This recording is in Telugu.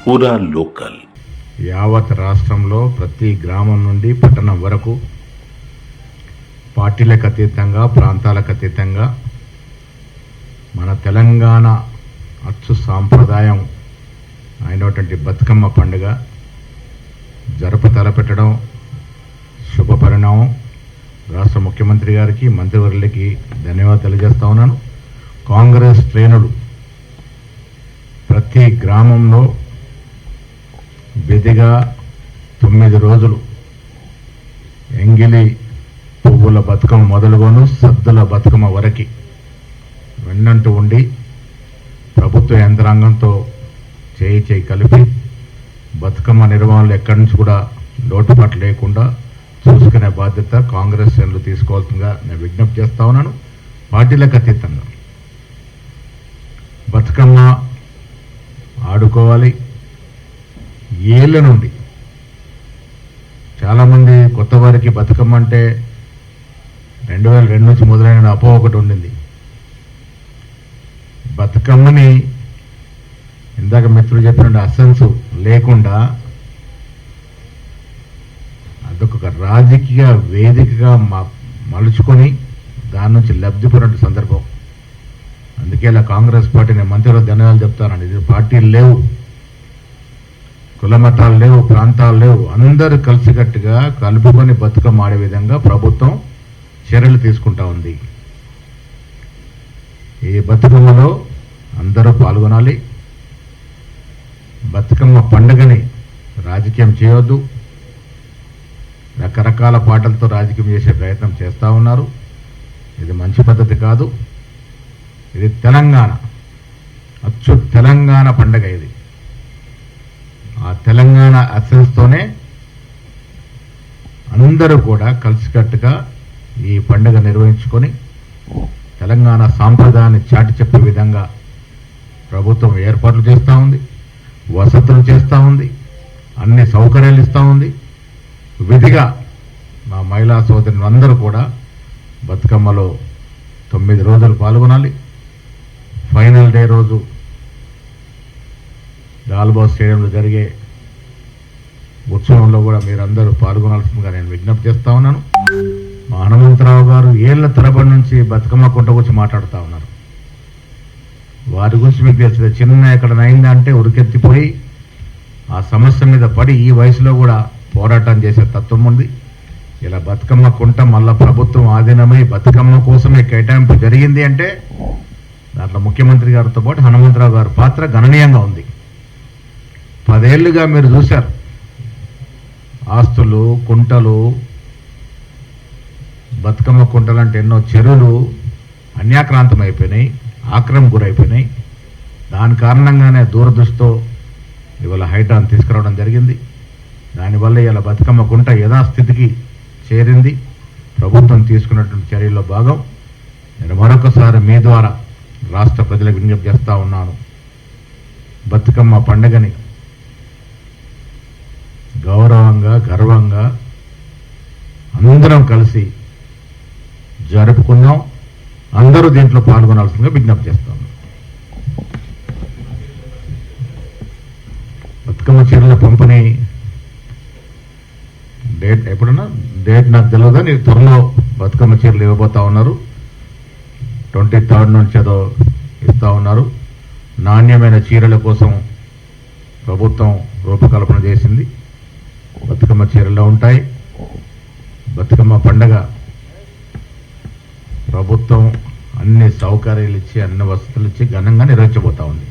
పూరా లోకల్. యావత్ రాష్ట్రంలో ప్రతి గ్రామం నుండి పట్టణం వరకు పార్టీలకు అతీతంగా, ప్రాంతాలకు అతీతంగా మన తెలంగాణ అచ్చు సాంప్రదాయం అయినటువంటి బతుకమ్మ పండుగ తలపెట్టడం శుభ పరిణామం. రాష్ట్ర ముఖ్యమంత్రి గారికి, మంత్రివర్యులకి ధన్యవాదాలు తెలియజేస్తా ఉన్నాను. కాంగ్రెస్ శ్రేణులు ప్రతి గ్రామంలో విధిగా 9 రోజులు ఎంగిలి పువ్వుల బతుకమ్మ మొదలుగోను సద్దుల బతుకమ్మ వరకు వెన్నంటూ ఉండి ప్రభుత్వ యంత్రాంగంతో చేయి కలిపి బతుకమ్మ నిర్వహణలు ఎక్కడి నుంచి కూడా లోటుపాట్లు లేకుండా చూసుకునే బాధ్యత కాంగ్రెస్ శ్రేణులు తీసుకోవాల్సిందిగా నేను విజ్ఞప్తి చేస్తా ఉన్నాను. పార్టీలకు అతీతంగా బతుకమ్మ ఆడుకోవాలి. ఏళ్ళ నుండి చాలామంది కొత్త వారికి బతుకమ్మ అంటే 2002 నుంచి మొదలైన అపోహ ఒకటి ఉండింది. బతుకమ్మని ఇందాక మిత్రులు చెప్పినట్టు అసెన్స్ లేకుండా అదొక రాజకీయ వేదికగా మలుచుకొని దాని నుంచి లబ్ధి పొందిన సందర్భం. అందుకే ఇలా కాంగ్రెస్ పార్టీని మంత్రులు ధన్యవాదాలు చెప్తానండి. ఇది పార్టీలు లేవు, కుల మతాలు లేవు, ప్రాంతాలు లేవు, అందరూ కలిసికట్టుగా కలుపుకొని బతుకమ్మ ఆడే విధంగా ప్రభుత్వం చర్యలు తీసుకుంటా ఉంది. ఈ బతుకమ్మలో అందరూ పాల్గొనాలి. బతుకమ్మ పండుగని రాజకీయం చేయొద్దు. రకరకాల పాటలతో రాజకీయం చేసే ప్రయత్నం చేస్తూ ఉన్నారు. ఇది మంచి పద్ధతి కాదు. ఇది తెలంగాణ, అచ్చు తెలంగాణ పండుగ. ఇది ఆ తెలంగాణ అసెన్స్తోనే అందరూ కూడా కలిసికట్టుగా ఈ పండుగ నిర్వహించుకొని తెలంగాణ సాంప్రదాయాన్ని చాటి చెప్పే విధంగా ప్రభుత్వం ఏర్పాట్లు చేస్తూ ఉంది, వసతులు చేస్తూ ఉంది, అన్ని సౌకర్యాలు ఇస్తూ ఉంది. విధిగా మా మహిళా సోదరులు అందరూ కూడా బతుకమ్మలో 9 రోజులు పాల్గొనాలి. ఫైనల్ డే రోజు గాల్బాగ్ స్టేడియంలో జరిగే ఉత్సవంలో కూడా మీరందరూ పాల్గొనాల్సిందిగా నేను విజ్ఞప్తి చేస్తా ఉన్నాను. మా హనుమంతరావు గారు ఏళ్ల తరబడి నుంచి బతుకమ్మ కుంట గురించి మాట్లాడుతూ ఉన్నారు. వారి గురించి మీకు తెలిసిందే. చిన్న ఎక్కడనైందా అంటే ఉరికెత్తిపోయి ఆ సమస్య మీద పడి ఈ వయసులో కూడా పోరాటం చేసే తత్వం ఉంది. ఇలా బతుకమ్మ కుంట మళ్ళా ప్రభుత్వం ఆధీనమై బతుకమ్మ కోసమే కేటాయింపు జరిగింది అంటే దాంట్లో ముఖ్యమంత్రి గారితో పాటు హనుమంతరావు గారి పాత్ర గణనీయంగా ఉంది. 10 ఏళ్లుగా మీరు చూశారు, ఆస్తులు, కుంటలు, బతుకమ్మ కుంటలు అంటే ఎన్నో చెరువులు అన్యాక్రాంతం అయిపోయినాయి, ఆక్రమణ గురైపోయినాయి. దాని కారణంగానే దూరదృష్టితో ఇవాళ హైడ్రాన్ తీసుకురావడం జరిగింది. దానివల్ల ఇలా బతుకమ్మ కుంట యథాస్థితికి చేరింది. ప్రభుత్వం తీసుకున్నటువంటి చర్యల్లో భాగం. నేను మరొకసారి మీ ద్వారా రాష్ట్ర ప్రజలకు విజ్ఞప్తి చేస్తా ఉన్నాను. బతుకమ్మ పండుగని గౌరవంగా, గర్వంగా అందరం కలిసి జరుపుకుందాం. అందరూ దీంట్లో పాల్గొనాల్సిందిగా విజ్ఞప్తి చేస్తాను. బతుకమ్మ చీరల పంపిణీ డేట్ ఎప్పుడన్నా డేట్ నాకు తెలియదా. నేను త్వరలో బతుకమ్మ చీరలు ఇవ్వబోతా ఉన్నారు. 23rd నుంచి ఏదో ఇస్తా ఉన్నారు. నాణ్యమైన చీరల కోసం ప్రభుత్వం రూపకల్పన చేసింది. బతుకమ్మ చీరల్లో ఉంటాయి. బతుకమ్మ పండగ ప్రభుత్వం అన్ని సౌకర్యాలు ఇచ్చి, అన్ని వసతులు ఇచ్చి ఘనంగా నిర్వహించబోతా ఉంది.